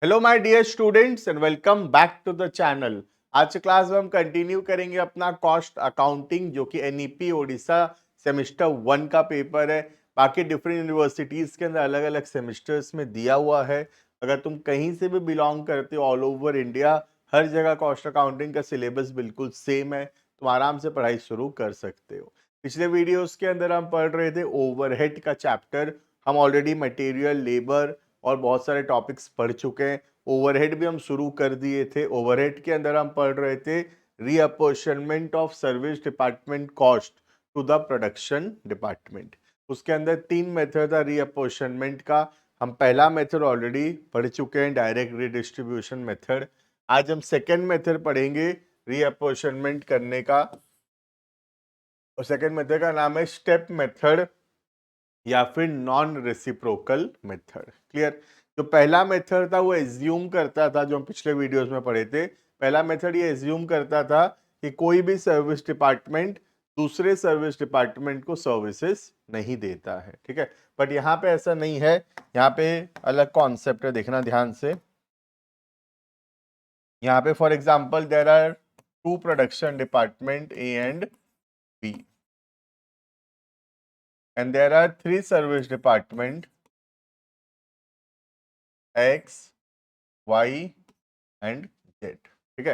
Hello my dear students and welcome back to the channel. आज के class में हम कंटिन्यू करेंगे अपना कॉस्ट अकाउंटिंग, जो कि एनईपी ओडिशा सेमेस्टर 1 का पेपर है। बाकी डिफरेंट यूनिवर्सिटीज के अंदर अलग अलग सेमेस्टर्स में दिया हुआ है। अगर तुम कहीं से भी बिलोंग करते हो ऑल ओवर इंडिया, हर जगह कॉस्ट अकाउंटिंग का सिलेबस बिल्कुल सेम है, तुम आराम से पढ़ाई शुरू कर सकते हो। पिछले वीडियोस के अंदर हम पढ़ रहे थे ओवरहेड का चैप्टर। हम ऑलरेडी मटेरियल, लेबर और बहुत सारे टॉपिक्स पढ़ चुके हैं। ओवरहेड भी हम शुरू कर दिए थे। ओवरहेड के अंदर हम पढ़ रहे थे reapportionment of service department cost to the production department. उसके अंदर 3 मेथड था रीअपोर्शनमेंट का। हम पहला मेथड ऑलरेडी पढ़ चुके हैं, डायरेक्ट रिडिस्ट्रीब्यूशन मेथड। आज हम सेकेंड मेथड पढ़ेंगे रीअपोर्शनमेंट करने का, और सेकेंड मेथड का नाम है स्टेप मेथड या फिर नॉन रेसिप्रोकल मेथड। क्लियर? जो पहला मेथड था वो एज्यूम करता था, जो हम पिछले वीडियोस में पढ़े थे, पहला मेथड ये एज्यूम करता था कि कोई भी सर्विस डिपार्टमेंट दूसरे सर्विस डिपार्टमेंट को सर्विसेज नहीं देता है। ठीक है, बट यहाँ पे ऐसा नहीं है। यहाँ पे अलग कॉन्सेप्ट है, देखना ध्यान से। यहाँ पे for example there are 2 production department A and B, and there are 3 service department X, Y and Z। ठीक है,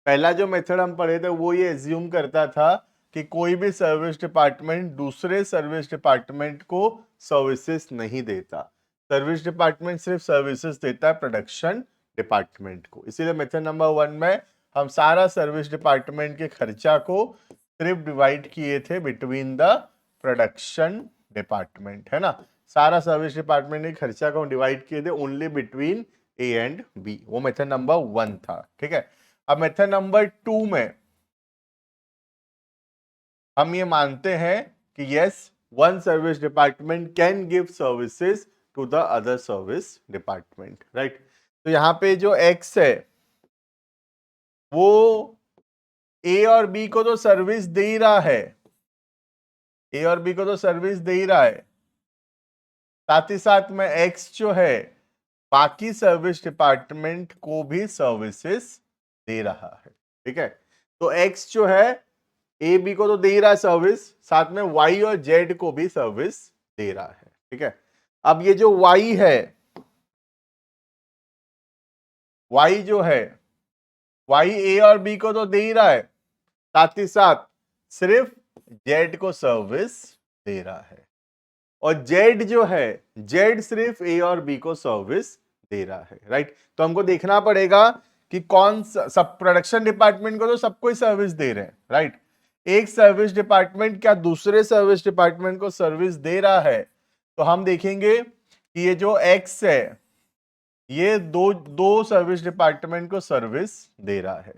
पहला जो मेथड हम पढ़े थे वो ये एज्यूम करता था कि कोई भी सर्विस डिपार्टमेंट दूसरे सर्विस डिपार्टमेंट को सर्विसेज नहीं देता। सर्विस डिपार्टमेंट सिर्फ सर्विसेज देता है प्रोडक्शन डिपार्टमेंट को। इसीलिए मेथड नंबर 1 में हम सारा सर्विस डिपार्टमेंट के खर्चा को सिर्फ डिवाइड किए थे बिटवीन द प्रोडक्शन डिपार्टमेंट, है ना। सारा सर्विस डिपार्टमेंट के खर्चा को डिवाइड किए थे only between A and B. वो मेथड नंबर 1 था। ठीक है, अब मेथड नंबर 2 में हम ये मानते हैं कि yes, one service department can give services to the other service department, right. तो यहां पे जो एक्स है वो ए और बी को तो सर्विस दे ही रहा है, ए और बी को तो सर्विस दे ही रहा है। साथ ही साथ में एक्स जो है बाकी सर्विस डिपार्टमेंट को भी सर्विसेज दे रहा है। ठीक है, तो एक्स जो है ए बी को तो दे ही रहा है सर्विस, साथ में वाई और जेड को भी सर्विस दे रहा है। ठीक है, अब ये जो वाई है, वाई जो है, वाई ए और बी को तो दे ही रहा है, साथ ही साथ सिर्फ जेड को सर्विस दे रहा है। और जेड जो है, जेड सिर्फ ए और बी को सर्विस दे रहा है, राइट। तो हमको देखना पड़ेगा कि कौन सब प्रोडक्शन डिपार्टमेंट को तो सबको ही सर्विस दे रहे हैं, राइट। एक सर्विस डिपार्टमेंट क्या दूसरे सर्विस डिपार्टमेंट को सर्विस दे रहा है, तो हम देखेंगे कि ये जो एक्स है ये दो दो सर्विस डिपार्टमेंट को सर्विस दे रहा है।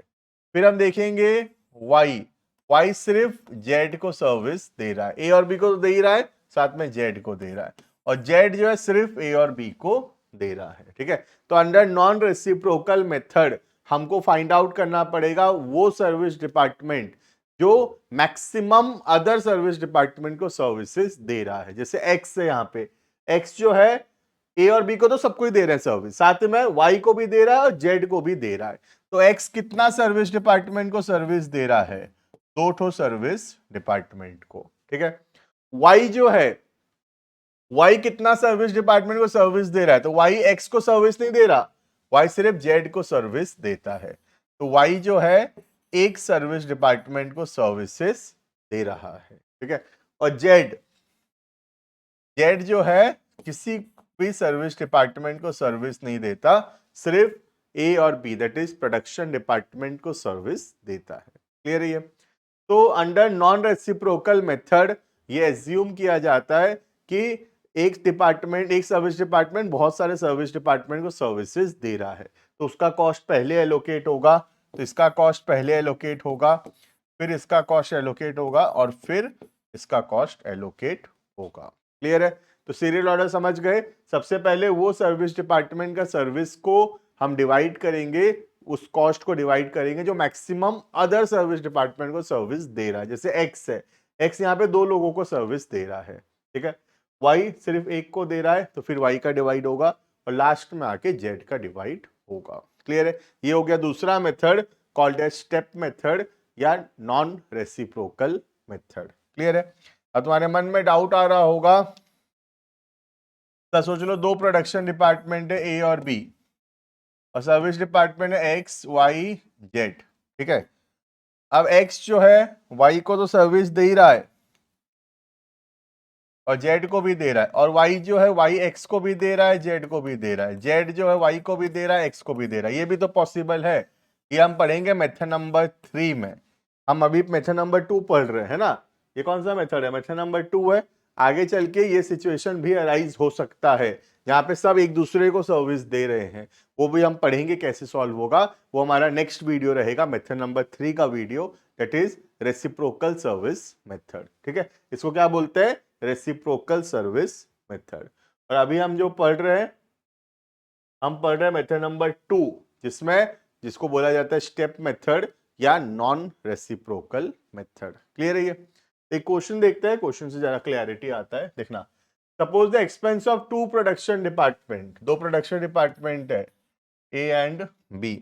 फिर हम देखेंगे वाई, वाई सिर्फ जेड को सर्विस दे रहा है, ए और बी को तो दे ही रहा है, साथ में जेड को दे रहा है, और जेड जो है सिर्फ ए और बी को दे रहा है। ठीक है, तो अंडर नॉन रेसिप्रोकल मेथड हमको फाइंड आउट करना पड़ेगा वो सर्विस डिपार्टमेंट जो मैक्सिमम अदर सर्विस डिपार्टमेंट को सर्विसेज दे रहा है। जैसे एक्स है, यहाँ पे एक्स जो है ए और बी को तो सबको ही दे रहे हैं सर्विस, साथ में वाई को भी दे रहा है और जेड को भी दे रहा है। तो एक्स कितना सर्विस डिपार्टमेंट को सर्विस दे रहा है? 2 ठो सर्विस डिपार्टमेंट को। ठीक है, वाई जो है, वाई कितना सर्विस डिपार्टमेंट को सर्विस दे रहा है? तो वाई एक्स को सर्विस नहीं दे रहा, वाई सिर्फ जेड को सर्विस देता है। तो वाई जो है एक सर्विस डिपार्टमेंट को सर्विसेज दे रहा है। ठीक है, और जेड, जेड जो है किसी भी सर्विस डिपार्टमेंट को सर्विस नहीं देता, सिर्फ ए और B that is production department को सर्विस देता है। क्लियर है ये? तो अंडर नॉन रेसिप्रोकल मेथड ये एज्यूम किया जाता है कि एक डिपार्टमेंट, एक सर्विस डिपार्टमेंट बहुत सारे सर्विस डिपार्टमेंट को सर्विसेज दे रहा है, तो उसका कॉस्ट पहले एलोकेट होगा। तो इसका कॉस्ट पहले एलोकेट होगा, फिर इसका कॉस्ट एलोकेट होगा, और फिर इसका कॉस्ट एलोकेट होगा। क्लियर है? तो सीरियल ऑर्डर समझ गए। सबसे पहले वो सर्विस डिपार्टमेंट का सर्विस को हम डिवाइड करेंगे, उस कॉस्ट को डिवाइड करेंगे जो मैक्सिमम अदर सर्विस डिपार्टमेंट को सर्विस दे रहा है। जैसे एक्स है, एक्स यहाँ पे 2 लोगों को सर्विस दे रहा है। ठीक है, वाई सिर्फ एक को दे रहा है, तो फिर वाई का डिवाइड होगा, और लास्ट में आके जेड का डिवाइड होगा। क्लियर है? ये हो गया दूसरा method called as step method या नॉन रेसिप्रोकल मेथड। क्लियर है? अब तुम्हारे मन में डाउट आ रहा होगा, तो सोच लो दो प्रोडक्शन डिपार्टमेंट है ए और बी, और सर्विस डिपार्टमेंट है एक्स वाई जेड। ठीक है, अब एक्स जो है वाई को तो सर्विस दे ही रहा है और जेड को भी दे रहा है, और वाई जो है वाई एक्स को भी दे रहा है, जेड को भी दे रहा है, जेड जो है वाई को भी दे रहा है, एक्स को भी दे रहा है। ये भी तो पॉसिबल है। ये हम पढ़ेंगे मेथड नंबर 3 में। हम अभी मेथड नंबर 2 पढ़ रहे हैं ना। ये कौन सा मेथड है? मेथड नंबर 2 है। आगे चल के ये सिचुएशन भी अराइज हो सकता है जहां पे सब एक दूसरे को सर्विस दे रहे हैं। वो भी हम पढ़ेंगे कैसे सॉल्व होगा। वो हमारा नेक्स्ट वीडियो रहेगा, मेथड नंबर 3 का video, that is reciprocal service method. ठीक है, इसको क्या बोलते हैं? Reciprocal service method. और अभी हम जो पढ़ रहे हैं, हम पढ़ रहे हैं मेथड नंबर 2, जिसको बोला जाता है स्टेप मेथड या नॉन रेसिप्रोकल मेथड। क्लियर है? ये एक क्वेश्चन देखते हैं, क्वेश्चन से ज्यादा क्लैरिटी आता है। देखना, suppose the expense of two production department, दो प्रोडक्शन डिपार्टमेंट है A and B,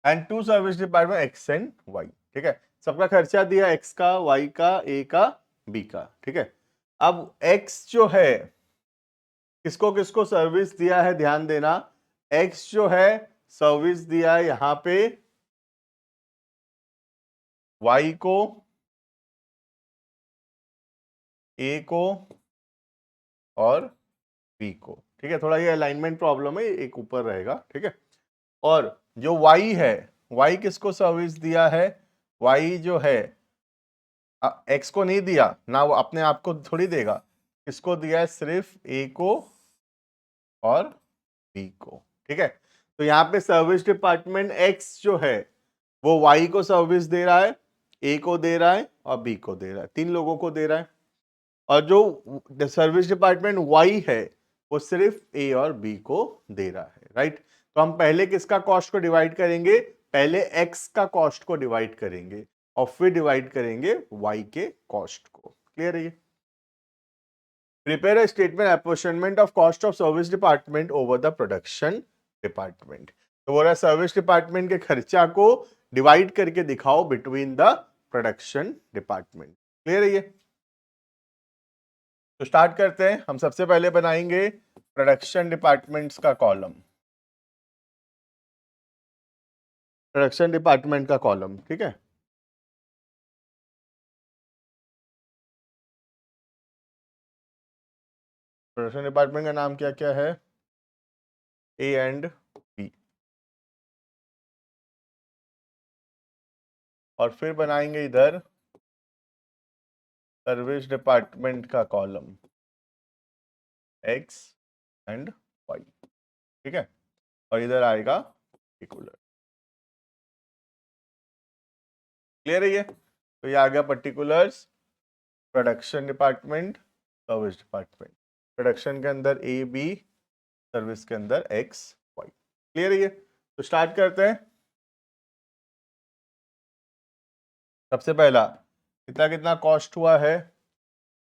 and two service department X and Y. ठीक है, सबका खर्चा दिया, एक्स का, वाई का, ए का, बी का। ठीक है, अब एक्स जो है किसको किसको सर्विस दिया है, ध्यान देना। एक्स जो है सर्विस दिया है यहां पे वाई को, ए को और बी को। ठीक है, थोड़ा ये अलाइनमेंट प्रॉब्लम है, एक ऊपर रहेगा। ठीक है, और जो वाई है, वाई किसको सर्विस दिया है? वाई जो है एक्स को नहीं दिया ना, वो अपने आप को थोड़ी देगा। किसको दिया है? सिर्फ ए को और बी को। ठीक है, तो यहाँ पे सर्विस डिपार्टमेंट एक्स जो है वो वाई को सर्विस दे रहा है, ए को दे रहा है और बी को दे रहा है, तीन लोगों को दे रहा है। और जो सर्विस डिपार्टमेंट वाई है वो सिर्फ ए और बी को दे रहा है। राइट, तो हम पहले किसका कॉस्ट को डिवाइड करेंगे? पहले एक्स का कॉस्ट को डिवाइड करेंगे और फिर डिवाइड करेंगे वाई के कॉस्ट को। क्लियर है? ये prepare a statement apportionment of cost of service department over the production department. तो बोला सर्विस डिपार्टमेंट के खर्चा को डिवाइड करके दिखाओ between the production department. Clear है? ये तो स्टार्ट करते हैं। हम सबसे पहले बनाएंगे प्रोडक्शन डिपार्टमेंट्स का कॉलम, प्रोडक्शन डिपार्टमेंट का कॉलम। ठीक है, प्रोडक्शन डिपार्टमेंट का नाम क्या क्या है? A and B. और फिर बनाएंगे इधर सर्विस डिपार्टमेंट का कॉलम एक्स एंड वाई। ठीक है, और इधर आएगा पर्टिकुलर। क्लियर है? ये तो ये आ गया particulars, production department, service department. Production के अंदर ए बी, सर्विस के अंदर एक्स वाई। क्लियर है? ये तो स्टार्ट करते हैं। सबसे पहला कितना कितना कॉस्ट हुआ है?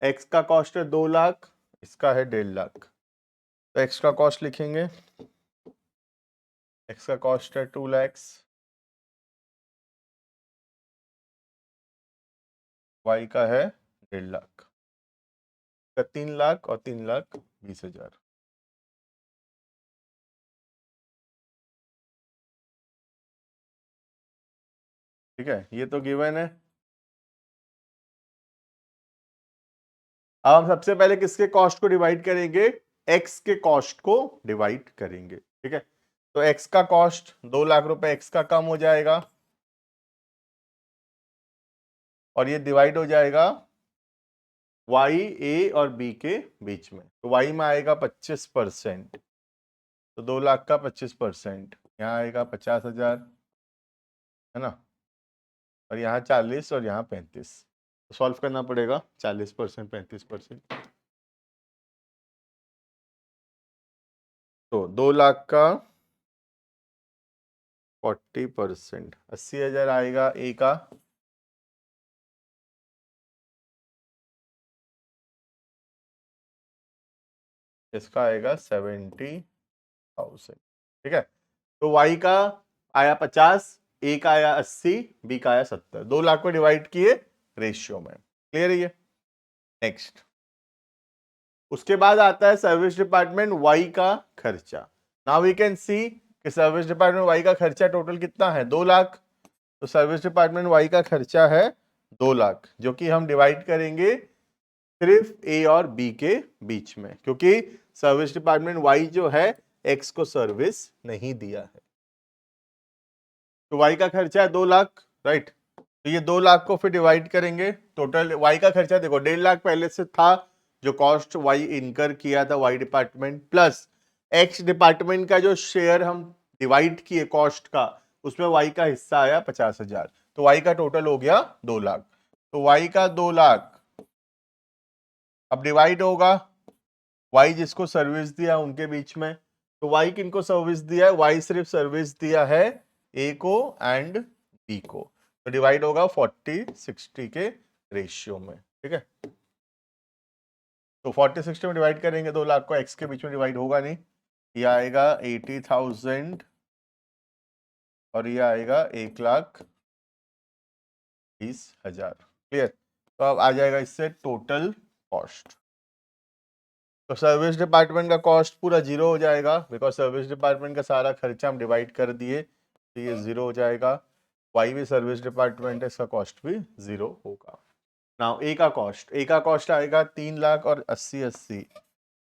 एक्स का कॉस्ट है 2 लाख, इसका है 1.5 लाख। तो एक्स का कॉस्ट लिखेंगे, एक्स का कॉस्ट है 2 lakhs, वाई का है 1.5 लाख, का 3 लाख और 3,20,000। ठीक है, ये तो गिवन है। अब हम सबसे पहले किसके कॉस्ट को डिवाइड करेंगे? एक्स के कॉस्ट को डिवाइड करेंगे। ठीक है, तो एक्स का कॉस्ट 2 लाख रुपए एक्स का कम हो जाएगा और ये डिवाइड हो जाएगा वाई, ए और बी के बीच में। तो वाई में आएगा 25%, तो 2 लाख का 25%, यहाँ आएगा 50,000, है ना, और यहाँ 40 और यहाँ 35। तो सॉल्व करना पड़ेगा 40%, 35%। तो 2 लाख का 40%, 80,000 आएगा ए का, इसका आएगा 70,000। ठीक है, तो y का आया 50, ए का आया 80, बी का आया 70। 2 लाख को डिवाइड किए रेशियो में। क्लियर है ये? नेक्स्ट, उसके बाद आता है सर्विस डिपार्टमेंट वाई का खर्चा। नाउ वी कैन सी कि सर्विस डिपार्टमेंट वाई का खर्चा टोटल कितना है, 2 लाख। तो सर्विस डिपार्टमेंट वाई का खर्चा है 2 लाख, जो कि हम डिवाइड करेंगे सिर्फ ए और बी के बीच में, क्योंकि सर्विस डिपार्टमेंट वाई जो है एक्स को सर्विस नहीं दिया है। तो वाई का खर्चा है 2 लाख, राइट। तो ये 2 लाख को फिर डिवाइड करेंगे, टोटल वाई का खर्चा देखो 1.5 लाख पहले से था, जो कॉस्ट वाई इनकर किया था Y department, plus X department का जो शेयर हम डिवाइड किए कॉस्ट का, उसमें वाई का हिस्सा आया 50,000। तो वाई का टोटल हो गया 2 लाख। तो वाई का 2 लाख अब डिवाइड होगा वाई जिसको सर्विस दिया उनके बीच में। तो वाई किनको सर्विस दिया है, वाई सिर्फ सर्विस दिया है ए को एंड बी को। तो डिवाइड होगा 40-60 के रेशियो में। ठीक है, तो 40-60 में डिवाइड करेंगे 2 लाख को, एक्स के बीच में डिवाइड होगा नहीं, ये आएगा 80,000 और ये आएगा 1,20,000। क्लियर? तो अब आ जाएगा इससे टोटल कॉस्ट। तो सर्विस डिपार्टमेंट का कॉस्ट पूरा जीरो हो जाएगा, बिकॉज सर्विस डिपार्टमेंट का सारा खर्चा हम डिवाइड कर दिए, तो ये जीरो हो जाएगा। वाई भी सर्विस डिपार्टमेंट है, इसका कॉस्ट भी जीरो होगा। नाउ ए का कॉस्ट, ए का कॉस्ट आएगा 3 लाख और 80-80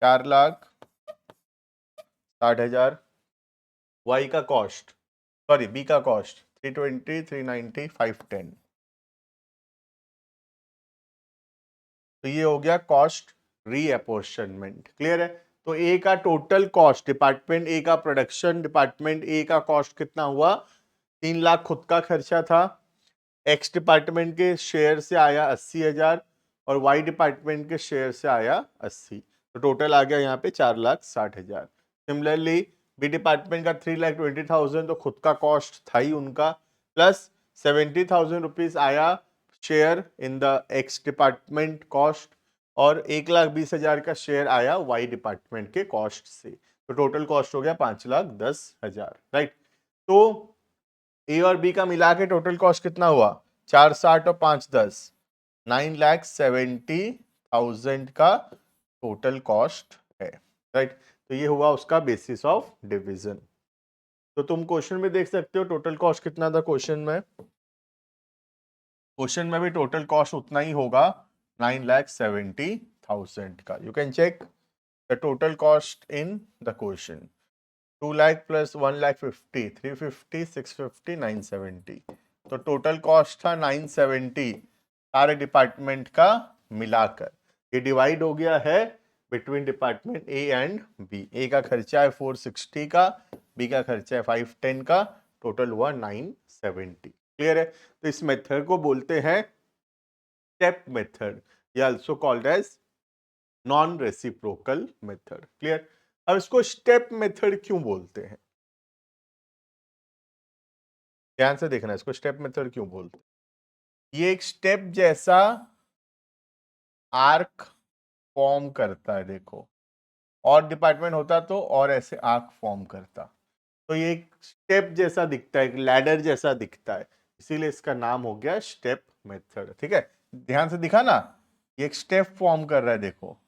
4,60,000। वाई का कॉस्ट, सॉरी बी का कॉस्ट 320, 390, 510। तो ये हो गया कॉस्ट रीअपोर्शनमेंट। क्लियर है? तो ए का टोटल कॉस्ट, डिपार्टमेंट ए का प्रोडक्शन डिपार्टमेंट ए का कॉस्ट कितना हुआ, 3 लाख खुद का खर्चा था, एक्स डिपार्टमेंट के शेयर से आया 80,000 और वाई डिपार्टमेंट के शेयर से आया 80। तो टोटल आ गया यहाँ पे 4,60,000। सिमिलरली बी डिपार्टमेंट का 3,20,000 तो खुद का कॉस्ट था ही उनका, प्लस 70,000 रुपीज आया share in the x department cost और 1,20,000 का शेयर आया वाई डिपार्टमेंट के कॉस्ट से। तो टोटल कॉस्ट हो गया 5,10,000। राइट? तो ए और बी का मिला के टोटल कॉस्ट कितना हुआ, 4,60 और 5,10, 9,70,000 का टोटल कॉस्ट है। राइट? तो ये हुआ उसका बेसिस ऑफ डिवीजन। तो तुम क्वेश्चन में देख सकते हो टोटल कॉस्ट कितना था क्वेश्चन में। क्वेश्चन में भी टोटल कॉस्ट उतना ही होगा, 9,70,000 का। You can check the total cost in the question. 2 lakh plus 1,50,000, 350, 650, 970। तो टोटल कॉस्ट था 970 सारे डिपार्टमेंट का मिलाकर। ये डिवाइड हो गया है between department A and B. A का खर्चा है 460 का, बी का खर्चा है 510 का, टोटल हुआ 970। क्लियर है? तो इस मेथड को बोलते हैं स्टेप मेथड, या also called as non reciprocal method. Clear? अब इसको स्टेप मेथड क्यों बोलते हैं, ध्यान से देखना, इसको स्टेप मेथड क्यों बोलते हैं। ये एक स्टेप जैसा आर्क फॉर्म करता है, देखो, और डिपार्टमेंट होता तो और ऐसे आर्क फॉर्म करता। तो ये एक स्टेप जैसा दिखता है, एक लैडर जैसा दिखता है, इसीलिए इसका नाम हो गया स्टेप मेथड। ठीक है, ध्यान से दिखा ना, ये एक स्टेप फॉर्म कर रहा है, देखो,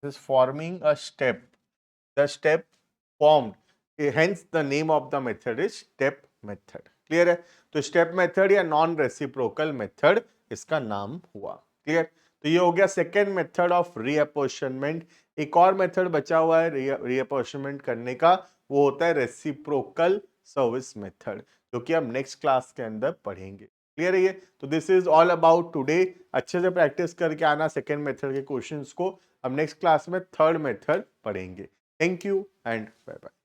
this forming a step, the step formed, hence the name of the method is step method। Clear है? तो स्टेप मेथड या नॉन रेसिप्रोकल मेथड इसका नाम हुआ। क्लियर? तो ये हो गया सेकेंड मेथड ऑफ रीअपोर्शनमेंट। एक और मेथड बचा हुआ है रीअपोर्शनमेंट करने का, वो होता है रेसिप्रोकल सर्विस मेथड, जो कि हम नेक्स्ट क्लास के अंदर पढ़ेंगे। क्लियर है ये? तो this is all about today. अच्छे से प्रैक्टिस करके आना सेकेंड मेथड के क्वेश्चंस को। हम नेक्स्ट क्लास में थर्ड मेथड पढ़ेंगे। Thank you and bye bye.